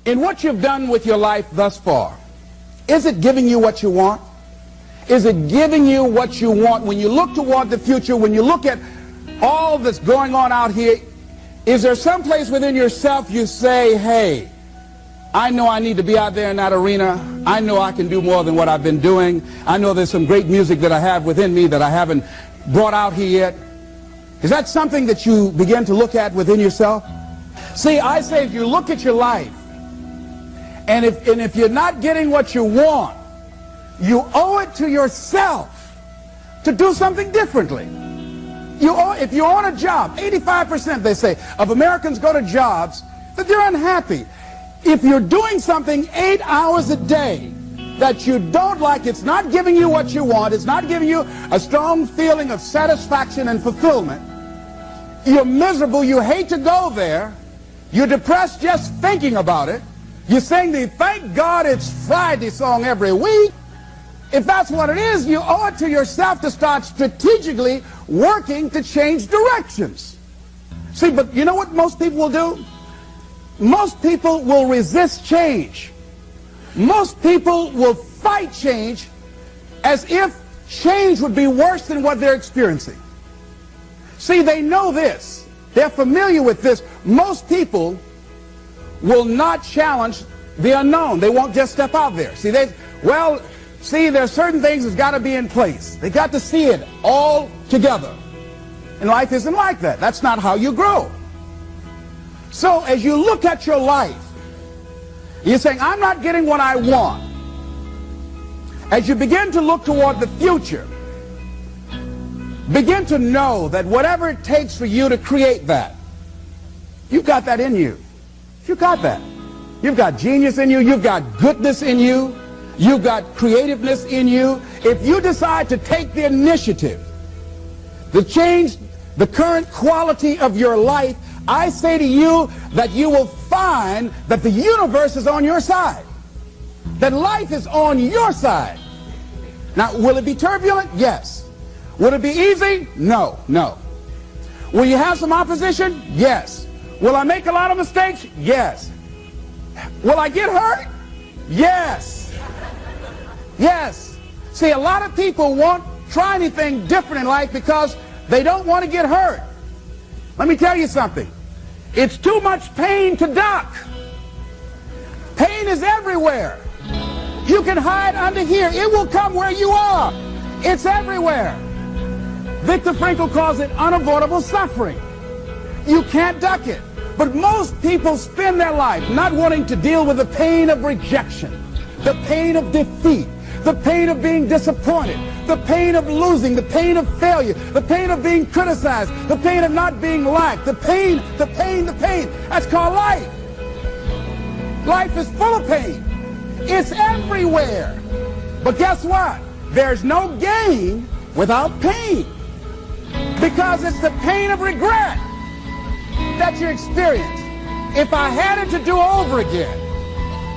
in what you've done with your life thus far, is it giving you what you want? Is it giving you what you want? When you look toward the future, when you look at all that's going on out here, is there some place within yourself you say, hey, I know I need to be out there in that arena. I know I can do more than what I've been doing. I know there's some great music that I have within me that I haven't brought out here yet. Is that something that you begin to look at within yourself? See, I say if you look at your life, and if you're not getting what you want, you owe it to yourself to do something differently. If you're on a job, 85%, they say, of Americans go to jobs that they're unhappy. If you're doing something 8 hours a day that you don't like, it's not giving you what you want, it's not giving you a strong feeling of satisfaction and fulfillment, you're miserable, you hate to go there, you're depressed just thinking about it, you sing the "Thank God It's Friday" song every week. If that's what it is, you owe it to yourself to start strategically working to change directions. See, but you know what most people will do? Most people will resist change. Most people will fight change as if change would be worse than what they're experiencing. See, they know this. They're familiar with this. Most people will not challenge the unknown. They won't just step out there. See, there's certain things that's got to be in place. They got to see it all together. And life isn't like that. That's not how you grow. So as you look at your life, you're saying, I'm not getting what I want. As you begin to look toward the future, begin to know that whatever it takes for you to create that, you've got that in you. You've got that. You've got genius in you. You've got goodness in you. You've got creativeness in you. If you decide to take the initiative to change the current quality of your life, I say to you that you will find that the universe is on your side, that life is on your side. Now, will it be turbulent? Yes. Will it be easy? No, no. Will you have some opposition? Yes. Will I make a lot of mistakes? Yes. Will I get hurt? Yes. Yes. See, a lot of people won't try anything different in life because they don't want to get hurt. Let me tell you something. It's too much pain to duck. Pain is everywhere. You can hide under here. It will come where you are. It's everywhere. Viktor Frankl calls it unavoidable suffering. You can't duck it. But most people spend their life not wanting to deal with the pain of rejection, the pain of defeat, the pain of being disappointed, the pain of losing, the pain of failure, the pain of being criticized, the pain of not being liked, the pain, the pain, the pain. That's called life. Life is full of pain. It's everywhere. But guess what? There's no gain without pain, because it's the pain of regret that you experience. If I had it to do over again,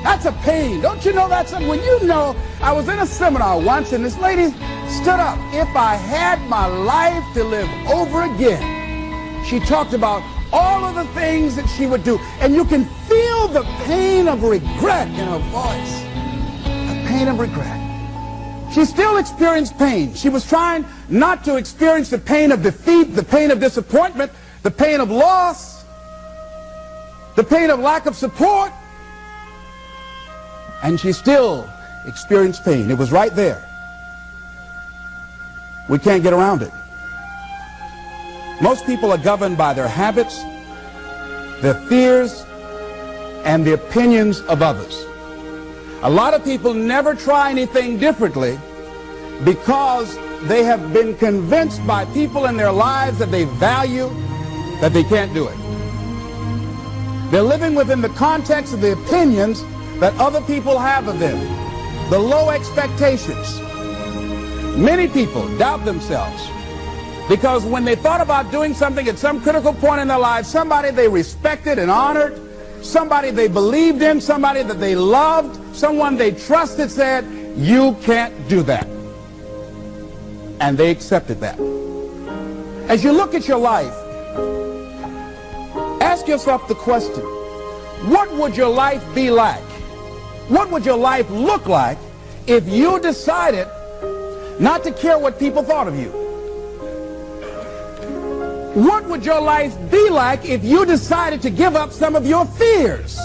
that's a pain. Don't you know that's something? When you know, I was in a seminar once and this lady stood up. If I had my life to live over again, she talked about all of the things that she would do. And you can feel the pain of regret in her voice. The pain of regret. She still experienced pain. She was trying not to experience the pain of defeat, the pain of disappointment, the pain of loss, the pain of lack of support. And she still experienced pain. It was right there. We can't get around it. Most people are governed by their habits, their fears, and the opinions of others. A lot of people never try anything differently because they have been convinced by people in their lives that they value that they can't do it. They're living within the context of the opinions that other people have of them, the low expectations. Many people doubt themselves because when they thought about doing something at some critical point in their lives, somebody they respected and honored, somebody they believed in, somebody that they loved, someone they trusted said, you can't do that. And they accepted that. As you look at your life, ask yourself the question, what would your life be like? What would your life look like if you decided not to care what people thought of you? What would your life be like if you decided to give up some of your fears?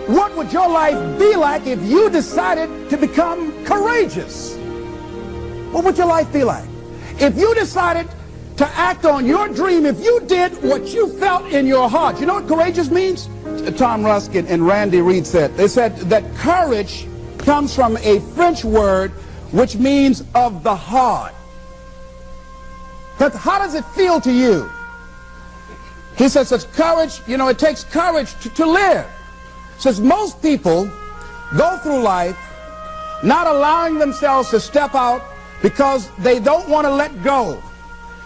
What would your life be like if you decided to become courageous? What would your life be like? If you decided to act on your dream, if you did what you felt in your heart. You know what courageous means? Tom Ruskin and Randy Reed said. They said that courage comes from a French word which means of the heart. But how does it feel to you? He says it's courage, you know, it takes courage to live. Says most people go through life not allowing themselves to step out because they don't want to let go.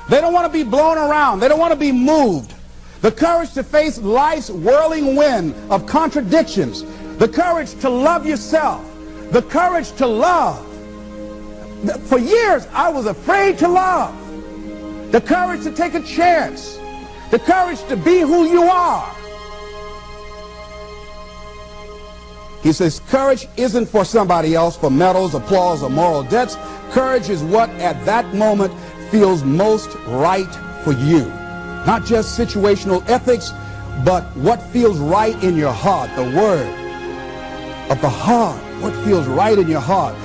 They don't want to be blown around. They don't want to be moved. The courage to face life's whirling wind of contradictions. The courage to love yourself. The courage to love. For years, I was afraid to love. The courage to take a chance. The courage to be who you are. He says courage isn't for somebody else, for medals, applause, or moral debts. Courage is what at that moment feels most right for you. Not just situational ethics, but what feels right in your heart. The word of the heart. What feels right in your heart.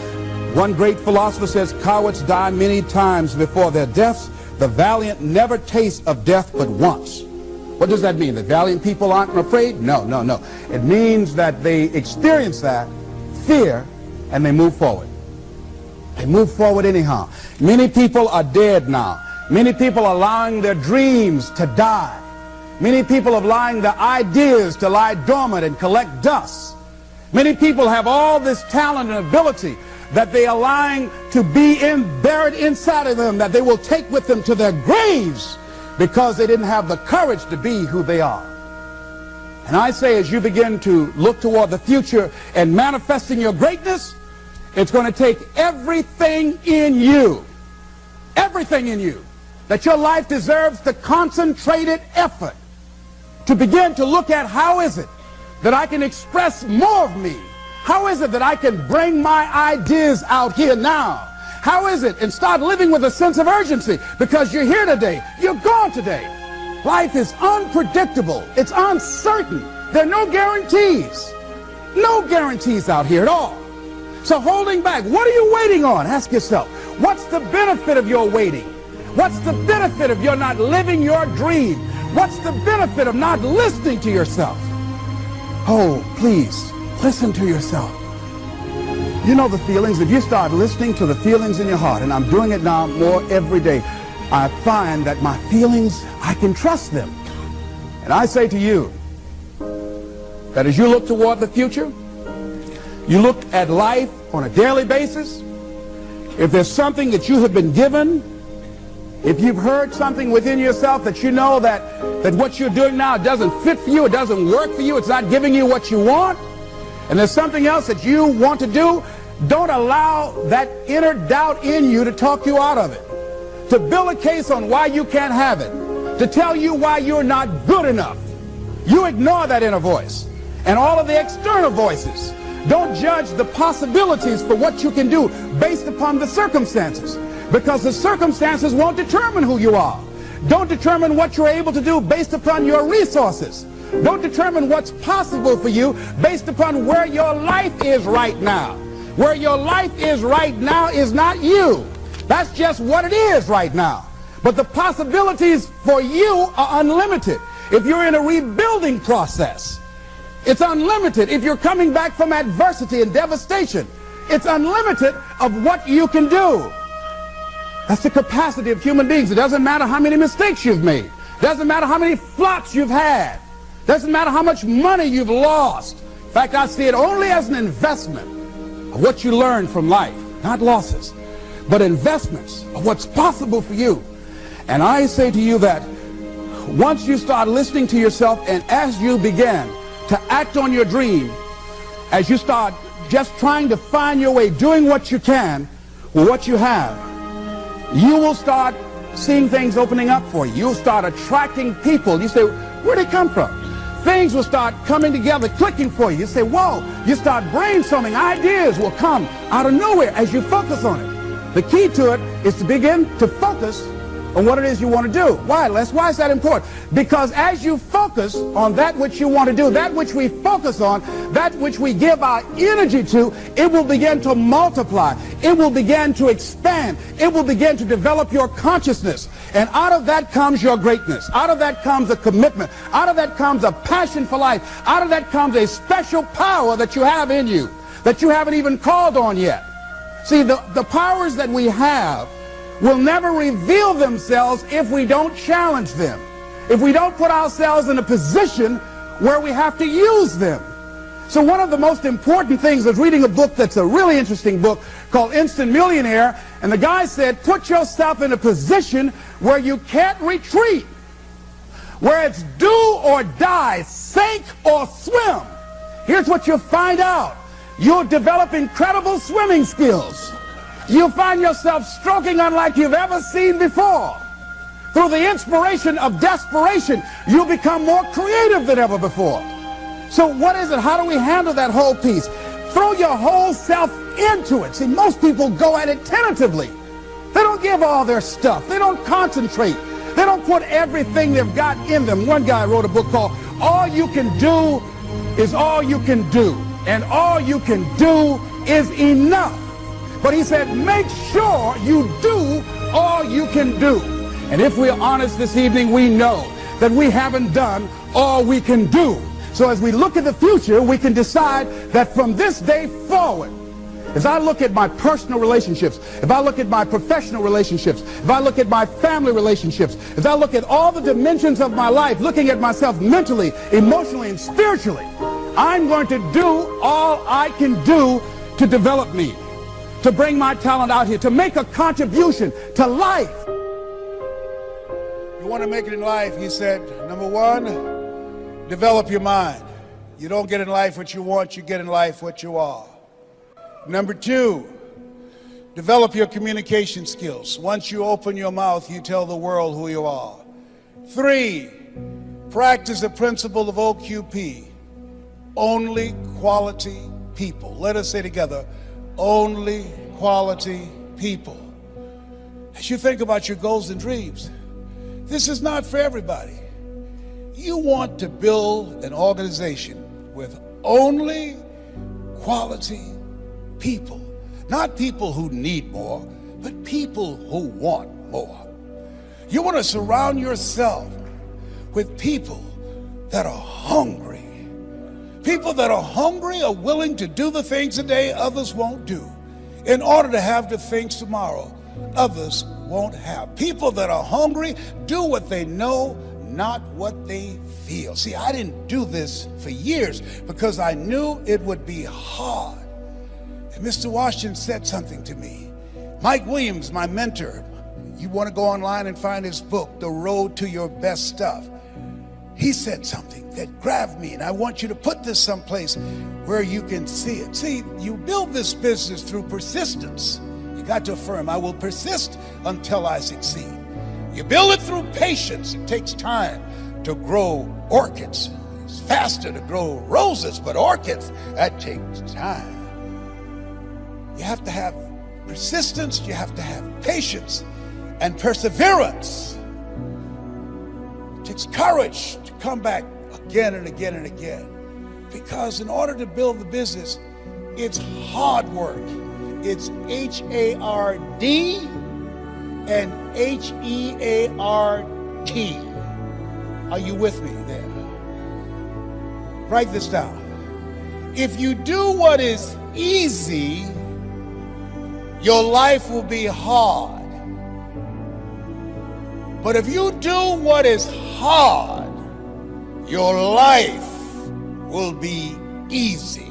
One great philosopher says, cowards die many times before their deaths. The valiant never taste of death but once. What does that mean? That valiant people aren't afraid? No, no, no. It means that they experience that fear and they move forward. They move forward anyhow. Many people are dead now. Many people are allowing their dreams to die. Many people are allowing their ideas to lie dormant and collect dust. Many people have all this talent and ability that they are allowing to be buried inside of them, that they will take with them to their graves because they didn't have the courage to be who they are. And I say, as you begin to look toward the future and manifesting your greatness, it's going to take everything in you, that your life deserves the concentrated effort to begin to look at how is it that I can express more of me? How is it that I can bring my ideas out here now? How is it? And start living with a sense of urgency, because you're here today, you're gone today. Life is unpredictable. It's uncertain. There are no guarantees. No guarantees out here at all. So holding back, what are you waiting on? Ask yourself, what's the benefit of your waiting? What's the benefit of your not living your dream? What's the benefit of not listening to yourself? Oh, please, listen to yourself. You know the feelings. If you start listening to the feelings in your heart, and I'm doing it now more every day, I find that my feelings, I can trust them. And I say to you that as you look toward the future, you look at life on a daily basis, if there's something that you have been given, if you've heard something within yourself that you know that what you're doing now doesn't fit for you, it doesn't work for you, it's not giving you what you want, and there's something else that you want to do, don't allow that inner doubt in you to talk you out of it, to build a case on why you can't have it, to tell you why you're not good enough. You ignore that inner voice and all of the external voices. Don't judge the possibilities for what you can do based upon the circumstances, because the circumstances won't determine who you are. Don't determine what you're able to do based upon your resources. Don't determine what's possible for you based upon where your life is right now. Where your life is right now is not you. That's just what it is right now. But the possibilities for you are unlimited. If you're in a rebuilding process, it's unlimited. If you're coming back from adversity and devastation, it's unlimited of what you can do. That's the capacity of human beings. It doesn't matter how many mistakes you've made. It doesn't matter how many flops you've had. It doesn't matter how much money you've lost. In fact, I see it only as an investment of what you learn from life. Not losses, but investments of what's possible for you. And I say to you that once you start listening to yourself, and as you begin to act on your dream, as you start just trying to find your way, doing what you can with what you have, you will start seeing things opening up for you. You'll start attracting people. You say, where'd they come from? things will start coming together, clicking for you. You say, whoa, you start brainstorming. Ideas will come out of nowhere as you focus on it. The key to it is to begin to focus on what it is you want to do. Why, Les? Why is that important? Because as you focus on that which you want to do, that which we focus on, that which we give our energy to, it will begin to multiply. It will begin to expand. It will begin to develop your consciousness. And out of that comes your greatness. Out of that comes a commitment. Out of that comes a passion for life. Out of that comes a special power that you have in you that you haven't even called on yet. See, the powers that we have will never reveal themselves if we don't challenge them, if we don't put ourselves in a position where we have to use them. So one of the most important things is reading a book that's a really interesting book called Instant Millionaire, and the guy said, put yourself in a position where you can't retreat, where it's do or die, sink or swim. Here's what you'll find out. You'll develop incredible swimming skills. You'll find yourself stroking unlike you've ever seen before. Through the inspiration of desperation, you'll become more creative than ever before. So what is it? How do we handle that whole piece? Throw your whole self into it. See, most people go at it tentatively. They don't give all their stuff. They don't concentrate. They don't put everything they've got in them. One guy wrote a book called All You Can Do Is All You Can Do. And all you can do is enough. But he said, make sure you do all you can do. And if we're honest this evening, we know that we haven't done all we can do. So as we look at the future, we can decide that from this day forward, as I look at my personal relationships, if I look at my professional relationships, if I look at my family relationships, if I look at all the dimensions of my life, looking at myself mentally, emotionally, and spiritually, I'm going to do all I can do to develop me, to bring my talent out here, to make a contribution to life. You want to make it in life, he said, number one, develop your mind. You don't get in life what you want, you get in life what you are. Number two, develop your communication skills. Once you open your mouth, you tell the world who you are. Three, practice the principle of OQP, only quality people. Let us say together, only quality people. As you think about your goals and dreams, this is not for everybody. You want to build an organization with only quality people. Not people who need more, but people who want more. You want to surround yourself with people that are hungry. People that are hungry are willing to do the things today others won't do in order to have the things tomorrow others won't have. People that are hungry do what they know, not what they feel. See, I didn't do this for years because I knew it would be hard. And Mr. Washington said something to me. Mike Williams, my mentor, you want to go online and find his book, The Road to Your Best Stuff. He said something that grabbed me, and I want you to put this someplace where you can see it. See, you build this business through persistence. You got to affirm, I will persist until I succeed. You build it through patience. It takes time to grow orchids. It's faster to grow roses, but orchids, that takes time. You have to have persistence, you have to have patience and perseverance. It takes courage to come back again and again and again. Because in order to build the business, it's hard work. It's H-A-R-D and H-E-A-R-T. Are you with me there? Write this down. If you do what is easy, your life will be hard. But if you do what is hard, your life will be easy.